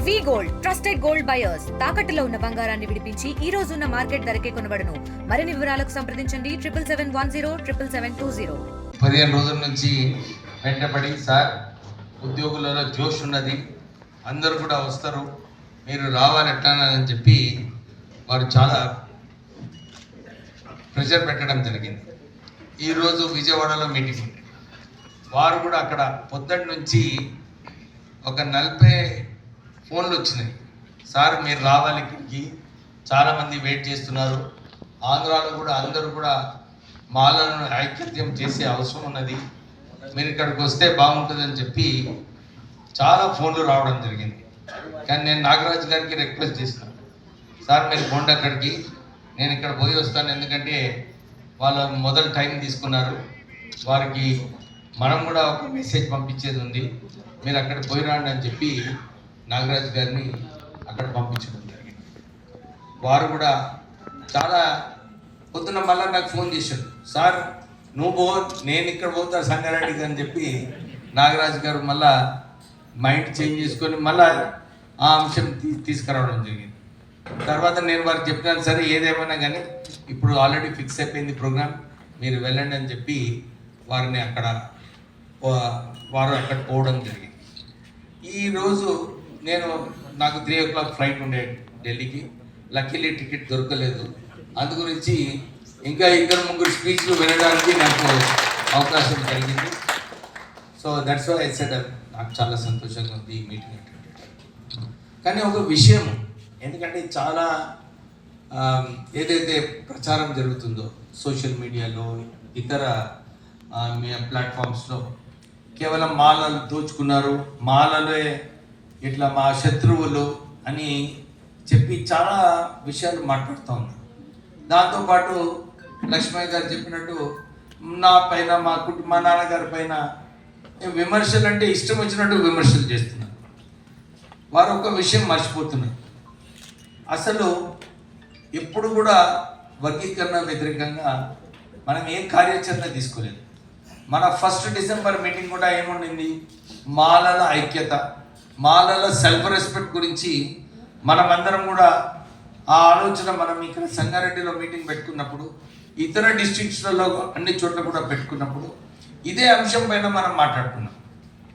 వి gold trusted gold buyers తాకట్టులో ఉన్న బంగారాన్ని విడిపించి ఈ రోజు ఉన్న మార్కెట్ ధరకే కొనబడును. మరిన్ని వివరాలకు సంప్రదించండి 7771077720. 15 రోజుల నుంచి వెంటబడి సార్ ఉద్యోగులలో జోష్ ఉన్నది, అందరూ కూడా వస్తారు, మీరు రావాలి ఎట్లా అని చెప్పి వారు చాలా ప్రెషర్ పెట్టడం జరిగింది. ఈరోజు విజయవాడలో మీటింగ్ ఉంది. వారు కూడా అక్కడ పొద్దున్న నుంచి ఒక 40 ఫోన్లు వచ్చినాయి. సార్ మీరు రావాలి, ఇక్కడికి చాలామంది వెయిట్ చేస్తున్నారు, ఆంధ్రాలో కూడా అందరూ కూడా మాలను ఐక్యత్యం చేసే అవసరం ఉన్నది, మీరు ఇక్కడికి వస్తే బాగుంటుందని చెప్పి చాలా ఫోన్లు రావడం జరిగింది. కానీ నేను నాగరాజు గారికి రిక్వెస్ట్ చేసినాను, సార్ మీరు పోండి అక్కడికి, నేను ఇక్కడ పోయి వస్తాను, ఎందుకంటే వాళ్ళు మొదలు టైం తీసుకున్నారు, వారికి మనం కూడా ఒక మెసేజ్ పంపించేది ఉంది, మీరు అక్కడ పోయి రండి అని చెప్పి నాగరాజు గారిని అక్కడ పంపించడం జరిగింది. వారు కూడా చాలా పొద్దున్న మళ్ళీ నాకు ఫోన్ చేశాడు, సార్ నువ్వు పో, నేను ఇక్కడ పోతా సంగారెడ్డికి అని చెప్పి నాగరాజు గారు మళ్ళా మైండ్ చేంజ్ చేసుకొని మళ్ళా ఆ అంశం తీసుకురావడం జరిగింది. తర్వాత నేను వారికి చెప్పినాను, సరే ఏదేమైనా కానీ ఇప్పుడు ఆల్రెడీ ఫిక్స్ అయిపోయింది ప్రోగ్రామ్, మీరు వెళ్ళండి అని చెప్పి వారిని వారు అక్కడ పోవడం జరిగింది. ఈరోజు నాకు 3 o'clock ఫ్లైట్ ఉండే ఢిల్లీకి, లక్కీలీ టికెట్ దొరకలేదు, అందు గురించి ఇంకా 2-3 స్పీచ్లు వినడానికి నాకు అవకాశం కలిగింది. So that's why I said నాకు చాలా సంతోషంగా ఉంది ఈ మీటింగ్ అటెండ్. కానీ ఒక విషయం, ఎందుకంటే చాలా ఏదైతే ప్రచారం జరుగుతుందో సోషల్ మీడియాలో ఇతర ప్లాట్ఫామ్స్లో, కేవలం మాలలు దోచుకున్నారు, మాలలే ఇట్లా మా శత్రువులు అని చెప్పి చాలా విషయాలు మాట్లాడుతూ ఉన్నారు. దాంతోపాటు లక్ష్మయ్య గారు చెప్పినట్టు నా పైన మా నాన్నగారి పైన విమర్శలు అంటే ఇష్టం వచ్చినట్టు విమర్శలు చేస్తున్నారు. వారు ఒక విషయం మర్చిపోతున్నారు, అసలు ఎప్పుడు కూడా వర్గీకరణ వ్యతిరేకంగా మనం ఏ కార్యాచరణ తీసుకోలేదు. మన 1 December మీటింగ్ కూడా ఏముండింది, మాలల ఐక్యత, మాలల సెల్ఫ్ రెస్పెక్ట్ గురించి మనమందరం కూడా ఆ ఆలోచన మనం ఇక్కడ సంగారెడ్డిలో మీటింగ్ పెట్టుకున్నప్పుడు, ఇతర డిస్ట్రిక్ట్స్లలో అన్ని చోట్ల కూడా పెట్టుకున్నప్పుడు ఇదే అంశం పైన మనం మాట్లాడుకున్నాం.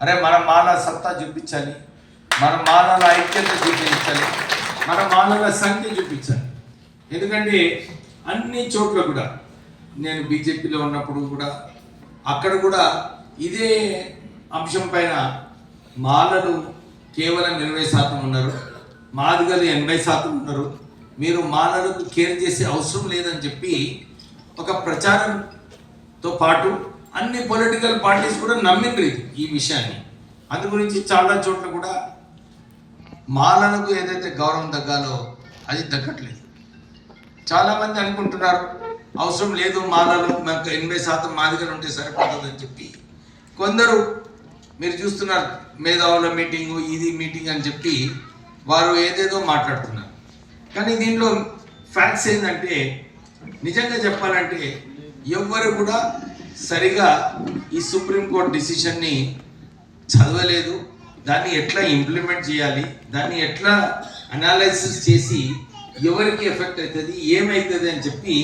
అరే మన మాల సత్తా చూపించాలి, మన మాలల ఐక్యత చూపించాలి, మన మాలల సంఖ్య చూపించాలి. ఎందుకంటే అన్ని చోట్ల కూడా నేను బీజేపీలో ఉన్నప్పుడు కూడా అక్కడ కూడా ఇదే అంశం పైన మాలలు కేవలం 20% ఉన్నారు, మాదిగలు 80% ఉన్నారు, మీరు మాలలకు కేర్ చేసే అవసరం లేదని చెప్పి ఒక ప్రచారంతో పాటు అన్ని పొలిటికల్ పార్టీస్ కూడా నమ్మిండ్రు ఈ విషయాన్ని. అందు గురించి చాలా చోట్ల కూడా మాలలకు ఏదైతే గౌరవం తగ్గాలో అది దక్కట్లేదు. చాలామంది అనుకుంటున్నారు అవసరం లేదు, మాలలు మాకు 80% మాదిగలు ఉంటే సరిపోతుందని చెప్పి కొందరు మీరు చూస్తున్నారు, మేధావుల మీటింగు ఇది మీటింగ్ అని చెప్పి వారు ఏదేదో మాట్లాడుతున్నారు. కానీ దీనిలో ఫ్యాక్ట్స్ ఏంటంటే, నిజంగా చెప్పాలంటే ఎవ్వరు కూడా సరిగా ఈ సుప్రీంకోర్టు డిసిషన్ని చదవలేదు, దాన్ని ఎట్లా ఇంప్లిమెంట్ చేయాలి, దాన్ని ఎట్లా అనాలిసిస్ చేసి ఎవరికి ఎఫెక్ట్ అవుతుంది ఏమవుతుంది అని చెప్పి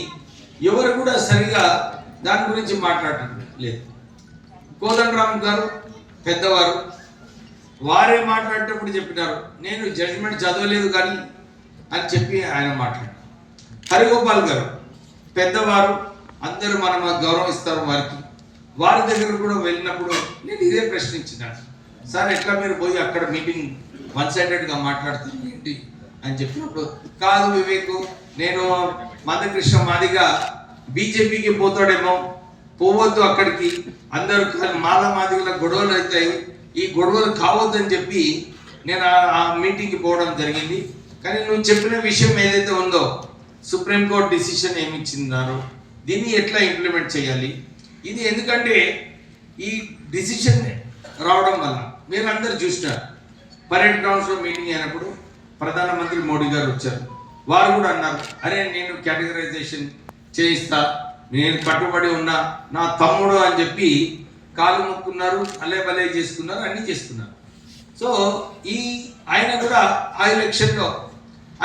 ఎవరు కూడా సరిగా దాని గురించి మాట్లాడటం లేదు. కోదండరామ్ గారు పెద్దవారు, వారే మాట్లాడేటప్పుడు చెప్పినారు, నేను జడ్జిమెంట్ చదవలేదు కానీ అని చెప్పి ఆయన మాట్లాడారు. హరిగోపాల్ గారు పెద్దవారు, అందరూ మనం గౌరవం ఇస్తారు వారికి, వారి దగ్గర కూడా వెళ్ళినప్పుడు నేను ఇదే ప్రశ్నించినాను, సార్ ఎట్లా మీరు పోయి అక్కడ మీటింగ్ 1-sidedగా మాట్లాడుతున్నారు ఏంటి అని చెప్పినప్పుడు, కాదు వివేక్, నేను మందకృష్ణ మాదిగా బీజేపీకి పోతాడేమో, పోవద్దు అక్కడికి, అందరూ మాల మాదిగల గొడవలు అవుతాయి, ఈ గొడవలు కావద్దని చెప్పి నేను ఆ మీటింగ్కి పోవడం జరిగింది. కానీ నువ్వు చెప్పిన విషయం ఏదైతే ఉందో, సుప్రీంకోర్టు డిసిషన్ ఏమి ఇచ్చినారో దీన్ని ఎట్లా ఇంప్లిమెంట్ చేయాలి, ఇది ఎందుకంటే ఈ డిసిషన్ రావడం వల్ల మీరు అందరు చూసినారు, పరేడ్ గ్రౌండ్స్లో మీటింగ్ అయినప్పుడు ప్రధానమంత్రి మోడీ గారు వచ్చారు, వారు కూడా అన్నారు, అరే నేను కేటగరైజేషన్ చేయిస్తా, నేను కట్టుబడి ఉన్నా, నా తమ్ముడు అని చెప్పి కాలు మొక్కున్నారు, అల్లే బలే చేసుకున్నారు, అన్నీ చేసుకున్నారు. సో ఆయన కూడా ఆ ఎలక్షన్లో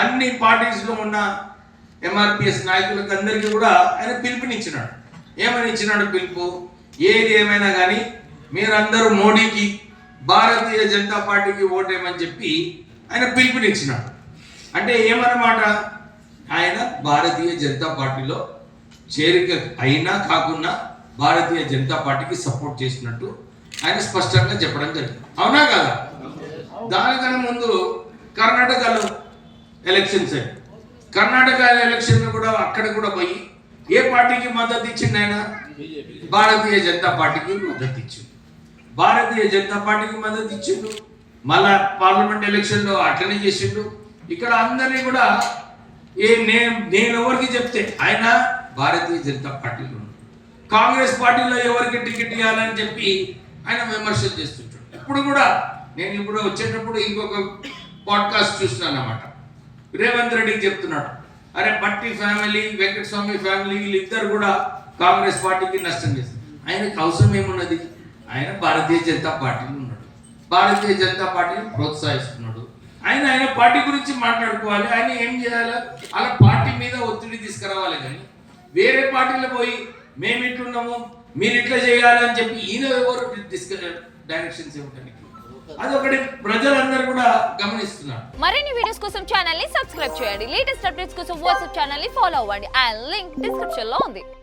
అన్ని పార్టీస్లో ఉన్న ఎంఆర్పిఎస్ నాయకులకు అందరికీ కూడా ఆయన పిలుపునిచ్చినాడు. ఏమని ఇచ్చినాడు పిలుపు? ఏది ఏమైనా కానీ మీరందరూ మోడీకి, భారతీయ జనతా పార్టీకి ఓటేయమని చెప్పి ఆయన పిలుపునిచ్చినాడు. అంటే ఏమన్నమాట, ఆయన భారతీయ జనతా పార్టీలో చేరిక అయినా కాకుండా భారతీయ జనతా పార్టీకి సపోర్ట్ చేసినట్టు ఆయన స్పష్టంగా చెప్పడం జరిగింది. అవునా కదా? దానికన్నా ముందు కర్ణాటకలో ఎలక్షన్స్ అయ్యి, కర్ణాటక ఎలక్షన్ కూడా అక్కడ కూడా పోయి ఏ పార్టీకి మద్దతు ఇచ్చిండు ఆయన? భారతీయ జనతా పార్టీకి మద్దతు ఇచ్చిండు. భారతీయ జనతా పార్టీకి మద్దతు ఇచ్చిండు. మళ్ళా పార్లమెంట్ ఎలక్షన్లో అట్లనే చేసిండు. ఇక్కడ అందరినీ కూడా నేను ఎవరికి చెప్తే ఆయన భారతీయ జనతా పార్టీలో ఉన్నాడు, కాంగ్రెస్ పార్టీలో ఎవరికి టికెట్ ఇవ్వాలని చెప్పి ఆయన విమర్శలు చేస్తుంటాడు. ఇప్పుడు కూడా నేను ఇప్పుడు వచ్చేటప్పుడు ఇంకొక పాడ్కాస్ట్ చూస్తున్నాను అన్నమాట. రేవంత్ రెడ్డికి చెప్తున్నాడు, అరే బట్టి ఫ్యామిలీ, వెంకటస్వామి ఫ్యామిలీ వీళ్ళిద్దరు కూడా కాంగ్రెస్ పార్టీకి నష్టం చేస్తారు. ఆయనకు అవసరం ఏమున్నది? ఆయన భారతీయ జనతా పార్టీలో ఉన్నాడు, భారతీయ జనతా పార్టీని ప్రోత్సహిస్తున్నాడు. ఆయన పార్టీ గురించి మాట్లాడుకోవాలి. ఆయన ఏం చేయాలి? అలా పార్టీ మీద ఒత్తిడి తీసుకురావాలి. కానీ వేరే పార్టీలో పోయి మేము ఇట్లున్నాము, మీరు ఇట్లా చేయాలని చెప్పి ఈయన ఎవరు డైరెక్షన్స్ ఇవ్వడానికి, అదొకటి ప్రజలందరూ కూడా గమనిస్తున్నారు. మరిన్ని వీడియోస్ కోసం ఛానల్ ని సబ్స్క్రైబ్ చేయండి. లేటెస్ట్ అప్డేట్స్ కోసం వాట్సాప్ ఛానల్ ని ఫాలో అవ్వండి. ఆ లింక్ డిస్క్రిప్షన్ లో ఉంది.